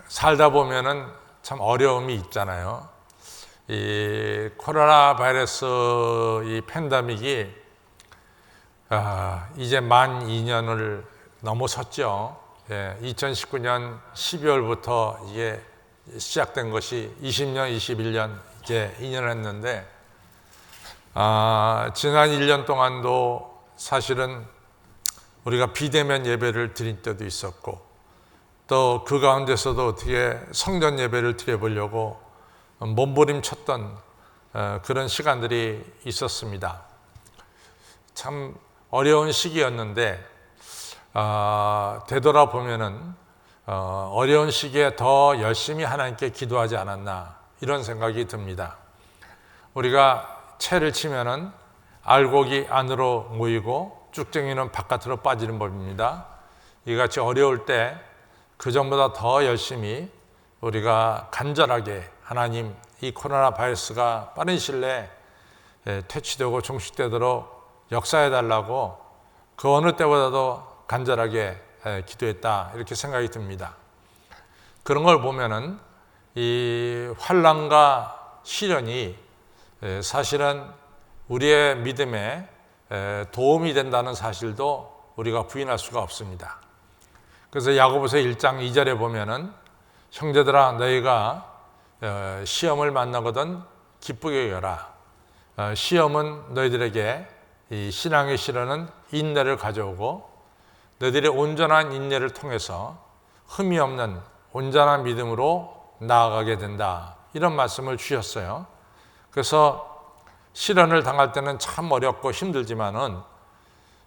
살다 보면은 참 어려움이 있잖아요. 이 코로나 바이러스 이 팬데믹이 이제 만 2년을 넘어섰죠. 2019년 12월부터 이게 시작된 것이 20년, 21년 이제 2년을 했는데 지난 1년 동안도 사실은 우리가 비대면 예배를 드린 때도 있었고 또 그 가운데서도 어떻게 성전 예배를 드려보려고 몸부림쳤던 그런 시간들이 있었습니다. 참 어려운 시기였는데 되돌아보면은 어려운 시기에 더 열심히 하나님께 기도하지 않았나 이런 생각이 듭니다. 우리가 채를 치면은 알곡이 안으로 모이고 쭉쟁이는 바깥으로 빠지는 법입니다. 이같이 어려울 때 그전보다 더 열심히 우리가 간절하게 하나님 이 코로나 바이러스가 빠른 시일 내에 퇴치되고 종식되도록 역사해 달라고 그 어느 때보다도 간절하게 기도했다 이렇게 생각이 듭니다. 그런 걸 보면은 이 환난과 시련이 사실은 우리의 믿음에 도움이 된다는 사실도 우리가 부인할 수가 없습니다. 그래서 야고보서 1장 2절에 보면은 형제들아 너희가 시험을 만나거든 기쁘게 여겨라. 시험은 너희들에게 이 신앙의 시련은 인내를 가져오고 너희들의 온전한 인내를 통해서 흠이 없는 온전한 믿음으로 나아가게 된다. 이런 말씀을 주셨어요. 그래서 시련을 당할 때는 참 어렵고 힘들지만은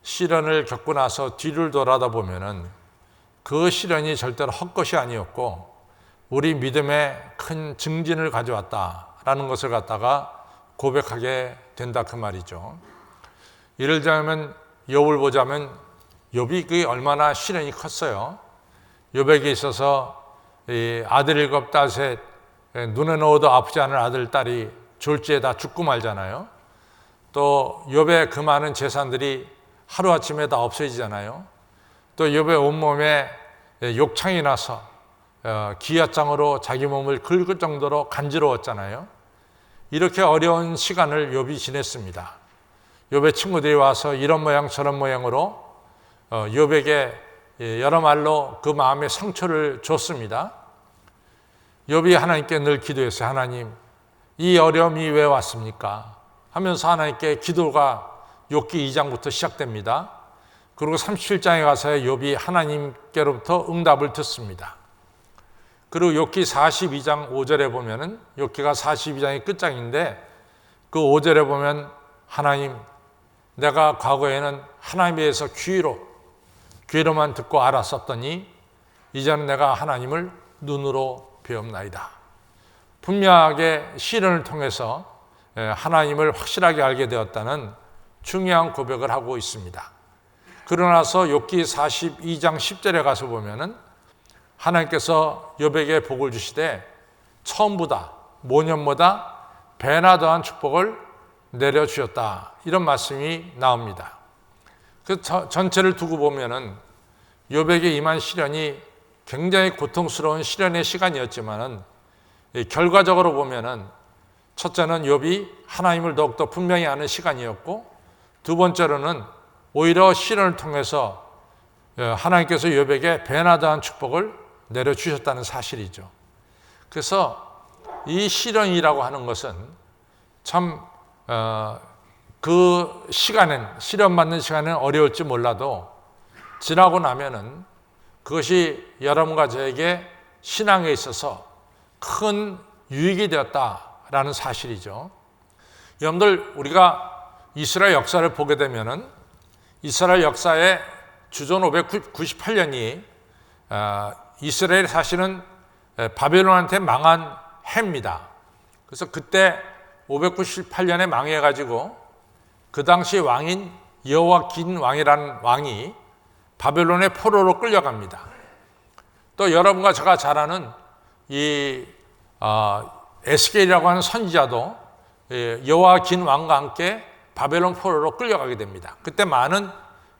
시련을 겪고 나서 뒤를 돌아다 보면은 그 시련이 절대로 헛것이 아니었고 우리 믿음에 큰 증진을 가져왔다라는 것을 갖다가 고백하게 된다 그 말이죠. 예를 들자면 욥을 보자면 욥이 그게 얼마나 시련이 컸어요. 욥에게 있어서 이 아들 7, 딸 3, 눈에 넣어도 아프지 않은 아들, 딸이 졸지에 다 죽고 말잖아요. 또 욥의 그 많은 재산들이 하루아침에 다 없어지잖아요. 또 욥의 온몸에 욕창이 나서 기아장으로 자기 몸을 긁을 정도로 간지러웠잖아요. 이렇게 어려운 시간을 욥이 지냈습니다. 욥의 친구들이 와서 이런 모양 저런 모양으로 욥에게 여러 말로 그 마음의 상처를 줬습니다. 욥이 하나님께 늘 기도했어요. 하나님, 이 어려움이 왜 왔습니까? 하면서 하나님께 기도가 욥기 2장부터 시작됩니다. 그리고 37장에 가서 욥이 하나님께로부터 응답을 듣습니다. 그리고 욥기 42장 5절에 보면은 욥기가 42장의 끝장인데 그 5절에 보면 하나님, 내가 과거에는 하나님에 대해서 귀로만 듣고 알았었더니 이제는 내가 하나님을 눈으로 배웁나이다. 분명하게 시련을 통해서 하나님을 확실하게 알게 되었다는 중요한 고백을 하고 있습니다. 그러나서 욥기 42장 10절에 가서 보면은 하나님께서 욥에게 복을 주시되 처음보다 모년보다 배나 더한 축복을 내려주셨다. 이런 말씀이 나옵니다. 그 전체를 두고 보면은 욥에게 임한 시련이 굉장히 고통스러운 시련의 시간이었지만은 결과적으로 보면은 첫째는 욥이 하나님을 더욱더 분명히 아는 시간이었고 두 번째로는 오히려 시련을 통해서 하나님께서 욥에게 배나 더한 축복을 내려주셨다는 사실이죠. 그래서 이 시련이라고 하는 것은 참 그 시간엔 시련 받는 시간은 어려울지 몰라도 지나고 나면은 그것이 여러분과 저에게 신앙에 있어서 큰 유익이 되었다라는 사실이죠. 여러분들 우리가 이스라엘 역사를 보게 되면은 이스라엘 역사의 주전 598년이 이스라엘이 사실은 바벨론한테 망한 해입니다. 그래서 그때 598년에 망해가지고 그 당시 왕인 여호야긴 왕이라는 왕이 바벨론의 포로로 끌려갑니다. 또 여러분과 제가 잘 아는 이 에스겔이라고 하는 선지자도 여호야긴 왕과 함께 바벨론 포로로 끌려가게 됩니다. 그때 많은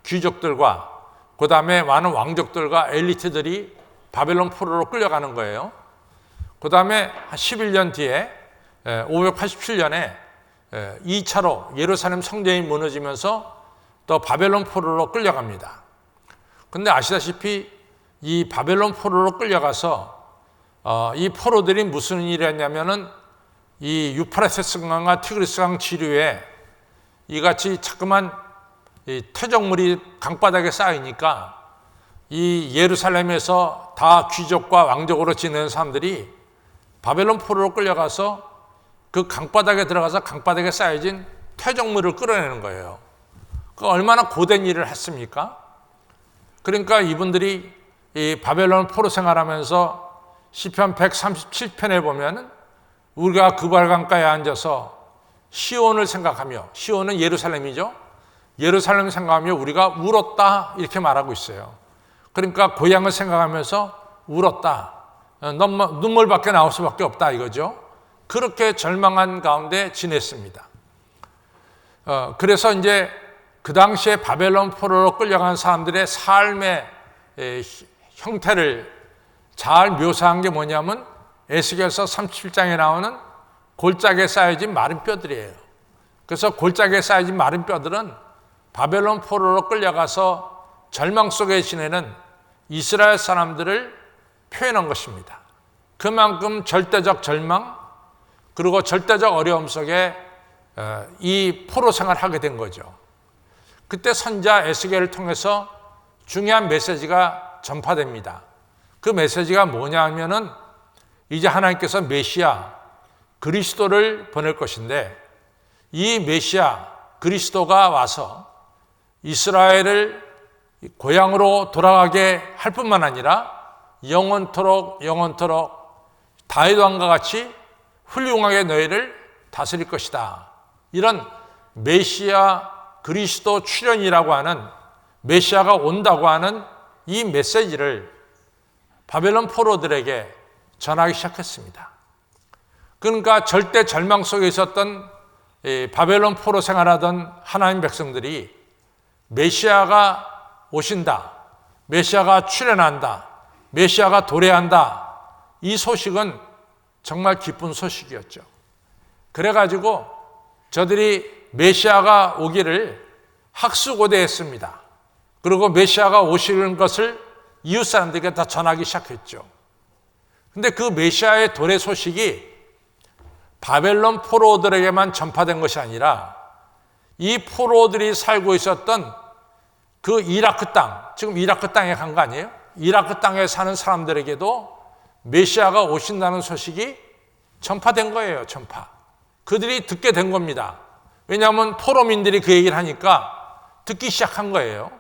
귀족들과 그 다음에 많은 왕족들과 엘리트들이 바벨론 포로로 끌려가는 거예요. 그 다음에 한 11년 뒤에 587년에 2차로 예루살렘 성전이 무너지면서 또 바벨론 포로로 끌려갑니다. 근데 아시다시피 이 바벨론 포로로 끌려가서 이 포로들이 무슨 일을 했냐면은 이 유프라테스 강과 티그리스 강 지류에 이같이 자꾸만 이 퇴적물이 강바닥에 쌓이니까 이 예루살렘에서 다 귀족과 왕족으로 지내는 사람들이 바벨론 포로로 끌려가서 그 강바닥에 들어가서 강바닥에 쌓여진 퇴적물을 끌어내는 거예요. 그 얼마나 고된 일을 했습니까? 그러니까 이분들이 이 바벨론 포로 생활하면서 시편 137편에 보면은 우리가 그발강가에 앉아서 시온을 생각하며, 시온은 예루살렘이죠. 예루살렘을 생각하며 우리가 울었다 이렇게 말하고 있어요. 그러니까 고향을 생각하면서 울었다. 눈물밖에 나올 수밖에 없다 이거죠. 그렇게 절망한 가운데 지냈습니다. 그래서 이제 그 당시에 바벨론 포로로 끌려간 사람들의 삶의 형태를 잘 묘사한 게 뭐냐면 에스겔서 37장에 나오는 골짜기에 쌓여진 마른 뼈들이에요. 그래서 골짜기에 쌓여진 마른 뼈들은 바벨론 포로로 끌려가서 절망 속에 지내는 이스라엘 사람들을 표현한 것입니다. 그만큼 절대적 절망 그리고 절대적 어려움 속에 이 포로 생활을 하게 된 거죠. 그때 선지자 에스겔을 통해서 중요한 메시지가 전파됩니다. 그 메시지가 뭐냐 하면은 이제 하나님께서 메시아 그리스도를 보낼 것인데 이 메시아 그리스도가 와서 이스라엘을 고향으로 돌아가게 할 뿐만 아니라 영원토록 다윗 왕과 같이 훌륭하게 너희를 다스릴 것이다. 이런 메시아 그리스도 출현이라고 하는 메시아가 온다고 하는 이 메시지를 바벨론 포로들에게 전하기 시작했습니다. 그러니까 절대 절망 속에 있었던 바벨론 포로 생활하던 하나님 백성들이 메시아가 오신다, 메시아가 출현한다, 메시아가 도래한다, 이 소식은 정말 기쁜 소식이었죠. 그래가지고 저들이 메시아가 오기를 학수고대했습니다. 그리고 메시아가 오시는 것을 이웃 사람들에게 다 전하기 시작했죠. 근데 그 메시아의 도래 소식이 바벨론 포로들에게만 전파된 것이 아니라 이 포로들이 살고 있었던 그 이라크 땅, 지금 이라크 땅에 간 거 아니에요? 이라크 땅에 사는 사람들에게도 메시아가 오신다는 소식이 전파된 거예요. 전파. 그들이 듣게 된 겁니다. 왜냐하면 포로민들이 그 얘기를 하니까 듣기 시작한 거예요.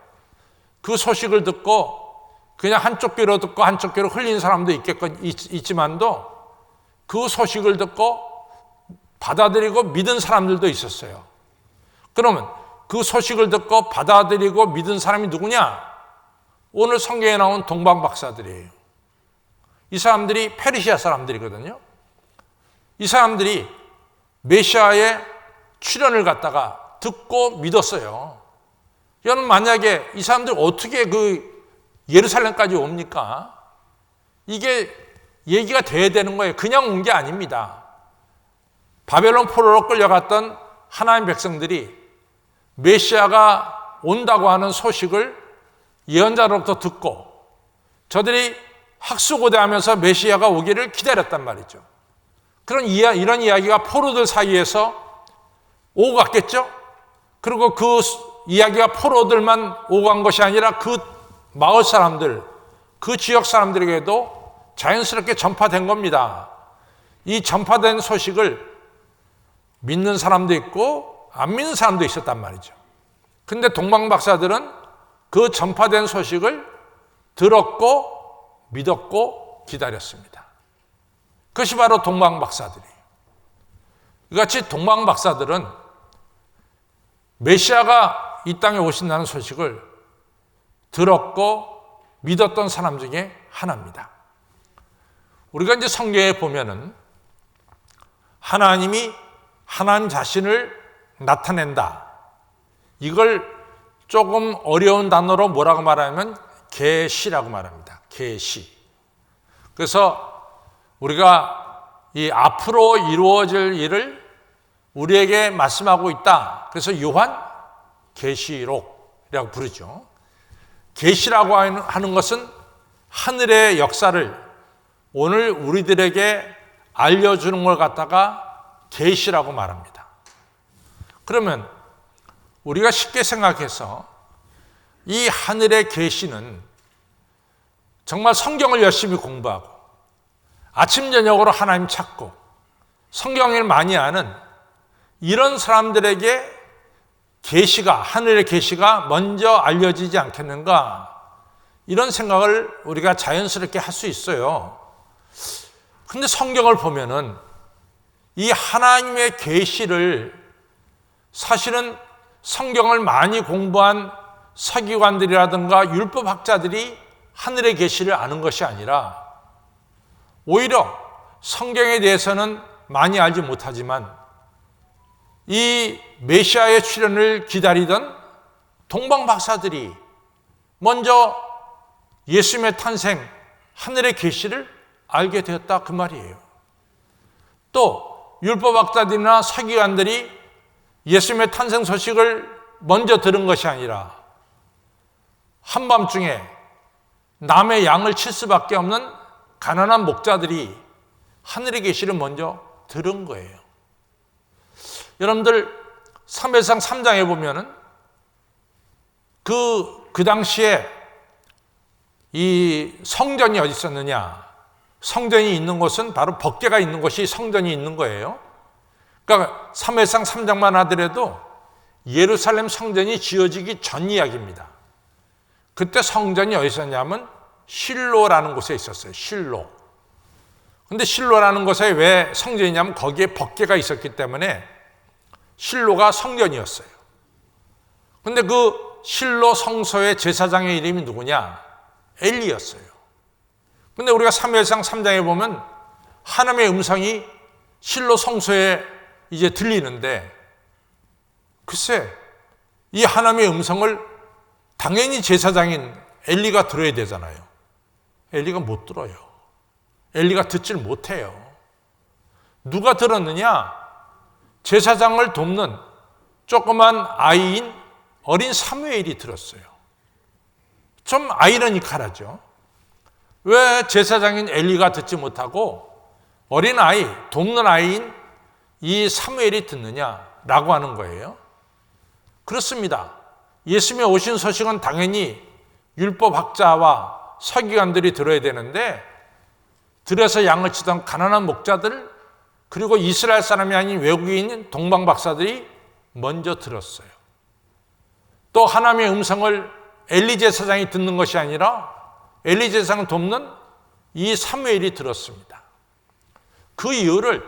그 소식을 듣고 그냥 한쪽 귀로 듣고 한쪽 귀로 흘린 사람도 있지만도 그 소식을 듣고 받아들이고 믿은 사람들도 있었어요. 그러면 그 소식을 듣고 받아들이고 믿은 사람이 누구냐? 오늘 성경에 나온 동방박사들이에요. 이 사람들이 페르시아 사람들이거든요. 이 사람들이 메시아의 출현을 갖다가 듣고 믿었어요. 여러분 만약에 이 사람들 어떻게 그 예루살렘까지 옵니까? 이게 얘기가 돼야 되는 거예요. 그냥 온 게 아닙니다. 바벨론 포로로 끌려갔던 하나님 백성들이 메시아가 온다고 하는 소식을 예언자로부터 듣고 저들이 학수고대하면서 메시아가 오기를 기다렸단 말이죠. 이런 이야기가 포로들 사이에서 오고 갔겠죠? 그리고 그 이야기가 포로들만 오고 간 것이 아니라 그 마을 사람들, 그 지역 사람들에게도 자연스럽게 전파된 겁니다. 이 전파된 소식을 믿는 사람도 있고 안 믿는 사람도 있었단 말이죠. 근데 동방박사들은 그 전파된 소식을 들었고 믿었고 기다렸습니다. 그것이 바로 동방박사들이에요. 이같이 동방박사들은 메시아가 이 땅에 오신다는 소식을 들었고 믿었던 사람 중에 하나입니다. 우리가 이제 성경에 보면은 하나님이 하나님 자신을 나타낸다. 이걸 조금 어려운 단어로 뭐라고 말하면 계시라고 말합니다. 계시. 그래서 우리가 이 앞으로 이루어질 일을 우리에게 말씀하고 있다. 그래서 요한 계시록이라고 부르죠. 계시라고 하는 것은 하늘의 역사를 오늘 우리들에게 알려주는 걸 갖다가 계시라고 말합니다. 그러면 우리가 쉽게 생각해서 이 하늘의 계시는 정말 성경을 열심히 공부하고 아침 저녁으로 하나님 찾고 성경을 많이 아는 이런 사람들에게 계시가, 하늘의 계시가 먼저 알려지지 않겠는가, 이런 생각을 우리가 자연스럽게 할 수 있어요. 근데 성경을 보면은 이 하나님의 계시를 사실은 성경을 많이 공부한 서기관들이라든가 율법학자들이 하늘의 계시를 아는 것이 아니라 오히려 성경에 대해서는 많이 알지 못하지만 이 메시아의 출현을 기다리던 동방박사들이 먼저 예수님의 탄생, 하늘의 계시를 알게 되었다, 그 말이에요. 또 율법학자들이나 서기관들이 예수님의 탄생 소식을 먼저 들은 것이 아니라 한밤중에 남의 양을 칠 수밖에 없는 가난한 목자들이 하늘의 계시를 먼저 들은 거예요. 여러분들 사무엘상 3장에 보면은 그 당시에 이 성전이 어디 있었느냐? 성전이 있는 곳은 바로 법궤가 있는 곳이 성전이 있는 거예요. 그러니까 사무엘상 3장만 하더라도 예루살렘 성전이 지어지기 전 이야기입니다. 그때 성전이 어디 있었냐면 실로라는 곳에 있었어요. 실로. 근데 실로라는 곳에 왜 성전이냐면 거기에 법궤가 있었기 때문에 실로가 성전이었어요. 근데 그 실로 성소의 제사장의 이름이 누구냐? 엘리였어요. 근데 우리가 사무엘상 3장에 보면 하나님의 음성이 실로 성소에 이제 들리는데, 글쎄 이 하나님의 음성을 당연히 제사장인 엘리가 들어야 되잖아요. 엘리가 못 들어요. 엘리가 듣질 못해요. 누가 들었느냐? 제사장을 돕는 조그만 아이인 어린 사무엘이 들었어요. 좀 아이러니컬하죠. 왜 제사장인 엘리가 듣지 못하고 어린 아이, 돕는 아이인 이 사무엘이 듣느냐라고 하는 거예요. 그렇습니다. 예수님의 오신 소식은 당연히 율법학자와 서기관들이 들어야 되는데, 들에서 양을 치던 가난한 목자들, 그리고 이스라엘 사람이 아닌 외국인인 동방박사들이 먼저 들었어요. 또 하나님의 음성을 엘리 제사장이 듣는 것이 아니라 엘리 제사장을 돕는 이 사무엘이 들었습니다. 그 이유를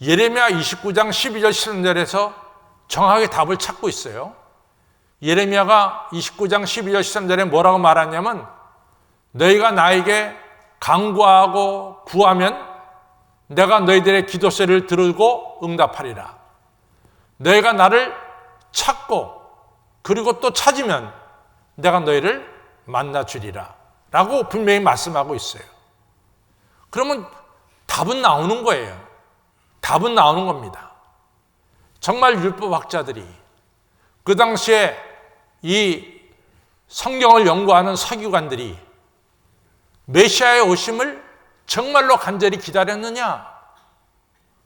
예레미야 29장 12절 13절에서 정확하게 답을 찾고 있어요. 예레미야가 29장 12절 13절에 뭐라고 말하냐면, 너희가 나에게 간구하고 구하면 내가 너희들의 기도소리를 들고 응답하리라. 너희가 나를 찾고 그리고 또 찾으면 내가 너희를 만나주리라 라고 분명히 말씀하고 있어요. 그러면 답은 나오는 거예요. 답은 나오는 겁니다. 정말 율법학자들이, 그 당시에 이 성경을 연구하는 서기관들이 메시아의 오심을 정말로 간절히 기다렸느냐?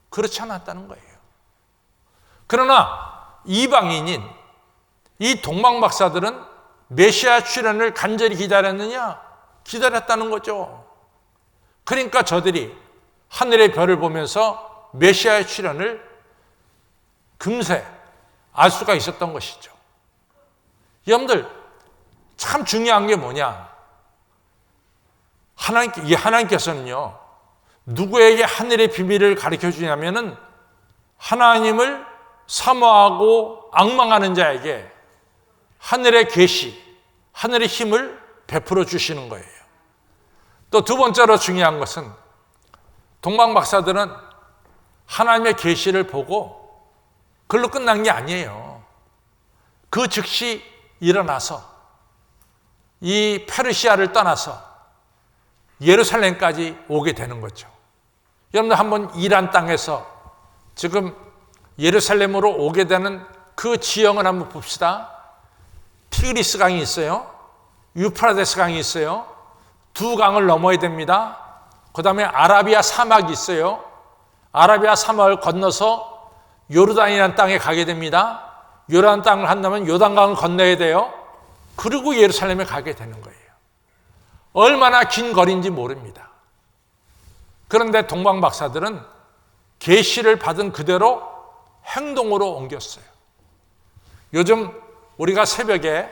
그렇지 않았다는 거예요. 그러나 이방인인 이 동방박사들은 메시아 출현을 간절히 기다렸느냐? 기다렸다는 거죠. 그러니까 저들이 하늘의 별을 보면서 메시아의 출현을 금세 알 수가 있었던 것이죠. 여러분들, 참 중요한 게 뭐냐? 하나님께서는요, 누구에게 하늘의 비밀을 가르쳐 주냐면은 하나님을 사모하고 앙망하는 자에게 하늘의 계시, 하늘의 힘을 베풀어 주시는 거예요. 또 두 번째로 중요한 것은 동방박사들은 하나님의 계시를 보고 그걸로 끝난 게 아니에요. 그 즉시 일어나서 이 페르시아를 떠나서 예루살렘까지 오게 되는 거죠. 여러분들 한번 이란 땅에서 지금 예루살렘으로 오게 되는 그 지형을 한번 봅시다. 티그리스 강이 있어요. 유프라데스 강이 있어요. 두 강을 넘어야 됩니다. 그 다음에 아라비아 사막이 있어요. 아라비아 사막을 건너서 요르단이라는 땅에 가게 됩니다. 요르단 땅을 한다면 요단강을 건너야 돼요. 그리고 예루살렘에 가게 되는 거예요. 얼마나 긴 거리인지 모릅니다. 그런데 동방 박사들은 계시를 받은 그대로 행동으로 옮겼어요. 요즘 우리가 새벽에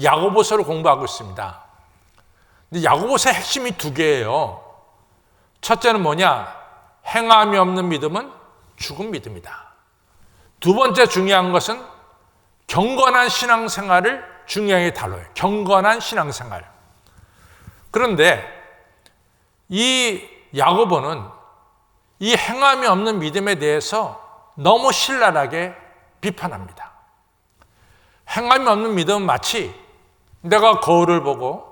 야고보서를 공부하고 있습니다. 근데 야고보서의 핵심이 두 개예요. 첫째는 뭐냐? 행함이 없는 믿음은 죽은 믿음이다. 두 번째 중요한 것은 경건한 신앙생활을 중요하게 다뤄요. 경건한 신앙생활. 그런데 이 야고보는 이 행함이 없는 믿음에 대해서 너무 신랄하게 비판합니다. 행함이 없는 믿음은 마치 내가 거울을 보고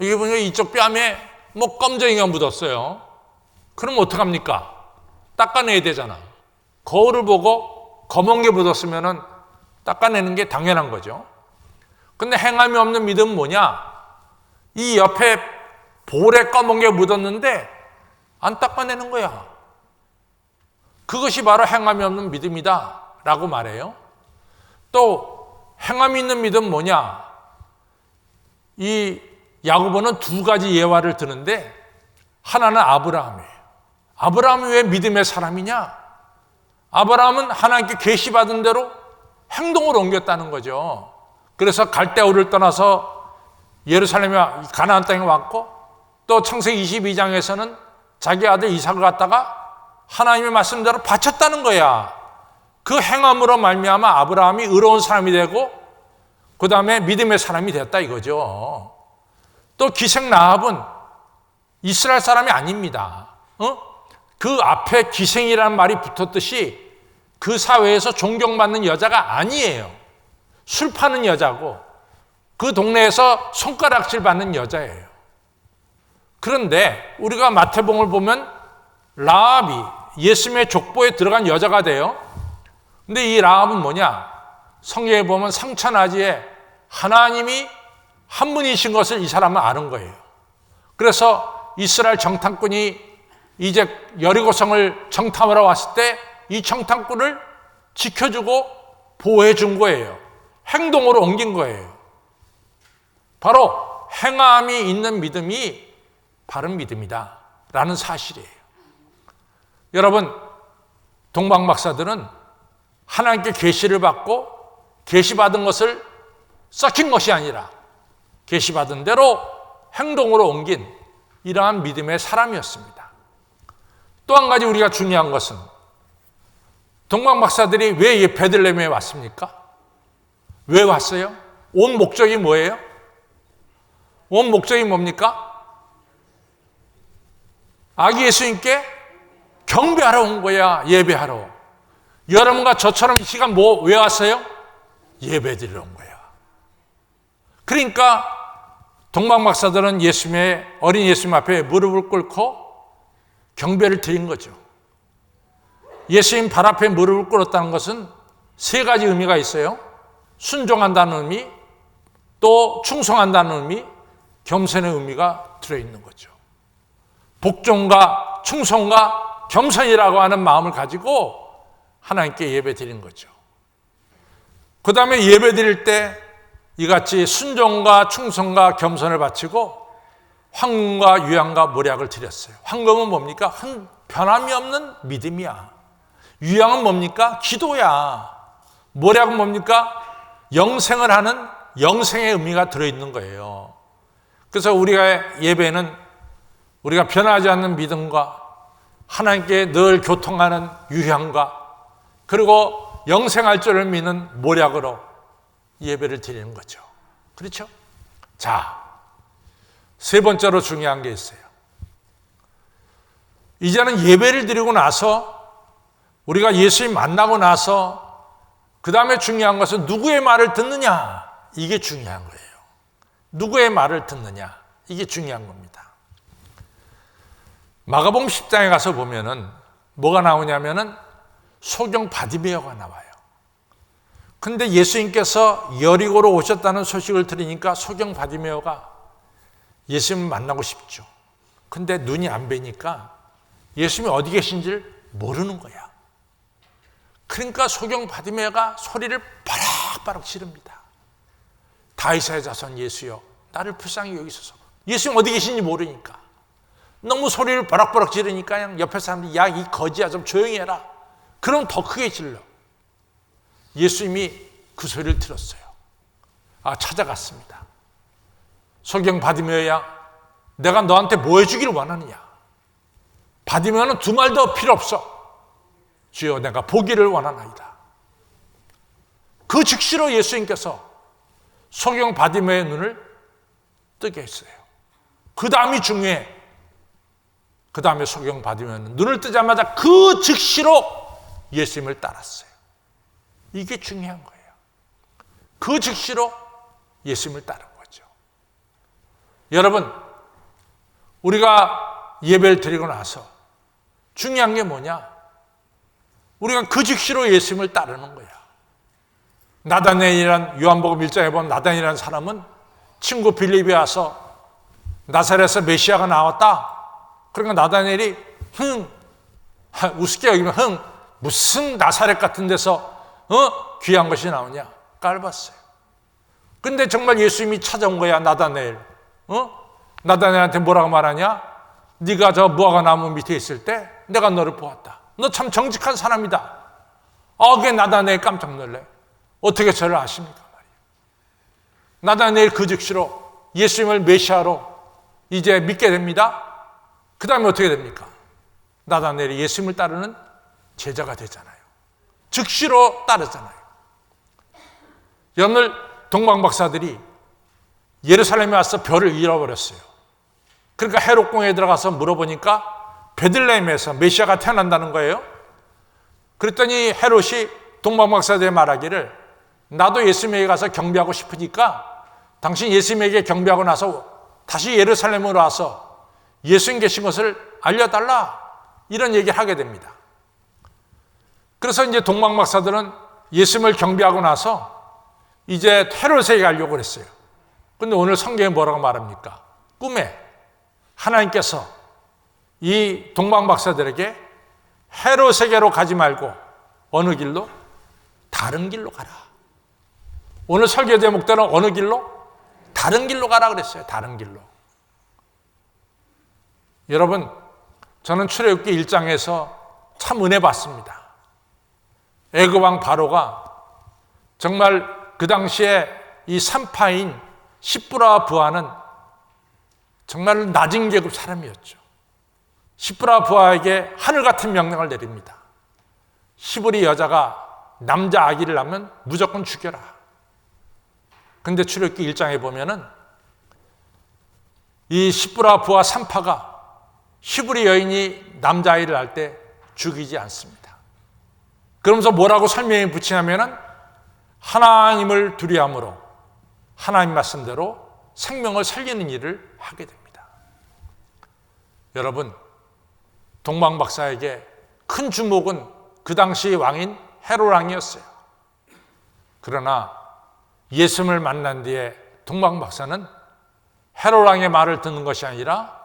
이게 보니까 이쪽 뺨에 뭐 검정이가 묻었어요. 그럼 어떡합니까? 닦아내야 되잖아. 거울을 보고 검은 게 묻었으면 닦아내는 게 당연한 거죠. 근데 행함이 없는 믿음은 뭐냐? 이 옆에 볼에 검은 게 묻었는데 안 닦아내는 거야. 그것이 바로 행함이 없는 믿음이다 라고 말해요. 또 행함이 있는 믿음은 뭐냐? 이 야고보는 두 가지 예화를 드는데 하나는 아브라함이에요. 아브라함이 왜 믿음의 사람이냐? 아브라함은 하나님께 계시받은 대로 행동을 옮겼다는 거죠. 그래서 갈대우를 떠나서 예루살렘에 가나안 땅에 왔고 또 창세기 22장에서는 자기 아들 이삭을 갖다가 하나님의 말씀대로 바쳤다는 거야. 그 행함으로 말미암아 아브라함이 의로운 사람이 되고 그 다음에 믿음의 사람이 되었다 이거죠. 또 기생 라합은 이스라엘 사람이 아닙니다. 그 앞에 기생이라는 말이 붙었듯이 그 사회에서 존경받는 여자가 아니에요. 술 파는 여자고 그 동네에서 손가락질 받는 여자예요. 그런데 우리가 마태복음을 보면 라합이 예수님의 족보에 들어간 여자가 돼요. 근데 이 라합은 뭐냐? 성경에 보면 상천하지에 하나님이 한 분이신 것을 이 사람은 아는 거예요. 그래서 이스라엘 정탐꾼이 이제 여리고성을 정탐하러 왔을 때 이 정탐꾼을 지켜주고 보호해 준 거예요. 행동으로 옮긴 거예요. 바로 행함이 있는 믿음이 바른 믿음이다 라는 사실이에요. 여러분, 동방 박사들은 하나님께 계시를 받고 계시받은 것을 썩힌 것이 아니라 계시받은 대로 행동으로 옮긴 이러한 믿음의 사람이었습니다. 또 한 가지 우리가 중요한 것은 동방 박사들이 왜 베들레헴에 왔습니까? 왜 왔어요? 온 목적이 뭐예요? 온 목적이 뭡니까? 아기 예수님께 경배하러 온 거야. 예배하러. 여러분과 저처럼 이 시간 왜 왔어요? 예배 드리러 온 거야. 그러니까 동방 박사들은 어린 예수님 앞에 무릎을 꿇고 경배를 드린 거죠. 예수님 발 앞에 무릎을 꿇었다는 것은 세 가지 의미가 있어요. 순종한다는 의미, 또 충성한다는 의미, 겸손의 의미가 들어있는 거죠. 복종과 충성과 겸손이라고 하는 마음을 가지고 하나님께 예배 드린 거죠. 그 다음에 예배 드릴 때 이같이 순종과 충성과 겸손을 바치고 황금과 유향과 모략을 드렸어요. 황금은 뭡니까? 변함이 없는 믿음이야. 유향은 뭡니까? 기도야. 모략은 뭡니까? 영생을 하는 영생의 의미가 들어있는 거예요. 그래서 우리가 예배는 우리가 변하지 않는 믿음과 하나님께 늘 교통하는 유향과 그리고 영생할 줄을 믿는 모략으로 예배를 드리는 거죠. 그렇죠? 자, 세 번째로 중요한 게 있어요. 이제는 예배를 드리고 나서 우리가 예수님 만나고 나서 그 다음에 중요한 것은 누구의 말을 듣느냐, 이게 중요한 거예요. 누구의 말을 듣느냐, 이게 중요한 겁니다. 마가복음 10장에 가서 보면은 뭐가 나오냐면은 소경 바디메어가 나와요. 근데 예수님께서 여리고로 오셨다는 소식을 들으니까 소경 바디메어가 예수님을 만나고 싶죠. 근데 눈이 안 뵈니까 예수님이 어디 계신지를 모르는 거야. 그러니까 소경 바디메어가 소리를 바락바락 지릅니다. 다윗의 자손 예수여, 나를 불쌍히 여기소서. 예수님 어디 계신지 모르니까 너무 소리를 바락바락 지르니까 그냥 옆에 사람들이 야, 이 거지야 좀 조용히 해라. 그럼 더 크게 질러. 예수님이 그 소리를 들었어요. 찾아갔습니다. 소경 바디메어야, 내가 너한테 뭐 해주기를 원하느냐? 바디메어는 두 말도 필요 없어. 주여, 내가 보기를 원하나이다. 그 즉시로 예수님께서 소경 바디메어의 눈을 뜨게 했어요. 그 다음이 중요해. 그 다음에 소경 바디메어는 눈을 뜨자마자 그 즉시로 예수님을 따랐어요. 이게 중요한 거예요. 그 즉시로 예수님을 따른 거죠. 여러분, 우리가 예배를 드리고 나서 중요한 게 뭐냐? 우리가 그 즉시로 예수님을 따르는 거야. 나다나엘이란, 요한복음 1장에 보면 나다나엘이라는 사람은 친구 빌립이 와서 나사렛에서 메시아가 나왔다. 그러니까 나다나엘이 우습게 여기면 무슨 나사렛 같은 데서 귀한 것이 나오냐? 깔봤어요. 근데 정말 예수님이 찾아온 거야. 나다나엘. 나다나엘한테 뭐라고 말하냐? 네가 저 무화과 나무 밑에 있을 때 내가 너를 보았다. 너 참 정직한 사람이다. 그게 나다나엘 깜짝 놀래. 어떻게 저를 아십니까? 나다나엘 그 즉시로 예수님을 메시아로 이제 믿게 됩니다. 그 다음에 어떻게 됩니까? 나다나엘이 예수님을 따르는 제자가 되잖아요. 즉시로 따르잖아요. 오늘 동방박사들이 예루살렘에 와서 별을 잃어버렸어요. 그러니까 헤롯궁에 들어가서 물어보니까 베들레헴에서 메시아가 태어난다는 거예요. 그랬더니 헤롯이 동방박사들에 말하기를 나도 예수님에게 가서 경배하고 싶으니까 당신 예수님에게 경배하고 나서 다시 예루살렘으로 와서 예수님 계신 것을 알려달라, 이런 얘기를 하게 됩니다. 그래서 이제 동방박사들은 예수님을 경배하고 나서 이제 헤롯에게 가려고 그랬어요. 근데 오늘 성경에 뭐라고 말합니까? 꿈에 하나님께서 이 동방박사들에게 헤롯에게로 가지 말고 어느 길로? 다른 길로 가라. 오늘 설교 제목대로 어느 길로? 다른 길로 가라 그랬어요. 다른 길로. 여러분, 저는 출애굽기 1장에서 참 은혜 받습니다. 애굽왕 바로가 정말 그 당시에 이 산파인 시브라 부하는 정말 낮은 계급 사람이었죠. 시브라 부하에게 하늘 같은 명령을 내립니다. 히브리 여자가 남자 아기를 낳으면 무조건 죽여라. 근데 출애굽기 1장에 보면은 이 시브라 부하 산파가 히브리 여인이 남자아이를 낳을 때 죽이지 않습니다. 그러면서 뭐라고 설명해 붙이냐면은 하나님을 두려함으로 하나님 말씀대로 생명을 살리는 일을 하게 됩니다. 여러분, 동방박사에게 큰 주목은 그 당시 왕인 헤롯 왕이었어요. 그러나 예수님을 만난 뒤에 동방박사는 헤롯 왕의 말을 듣는 것이 아니라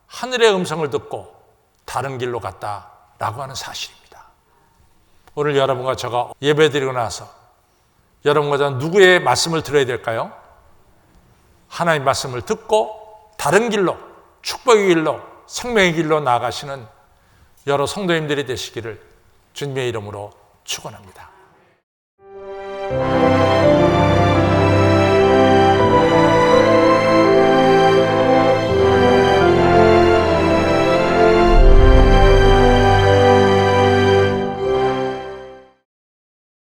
하늘의 음성을 듣고 다른 길로 갔다라고 하는 사실입니다. 오늘 여러분과 제가 예배드리고 나서 여러분과 저는 누구의 말씀을 들어야 될까요? 하나님 말씀을 듣고 다른 길로, 축복의 길로, 생명의 길로 나아가시는 여러 성도님들이 되시기를 주님의 이름으로 축원합니다.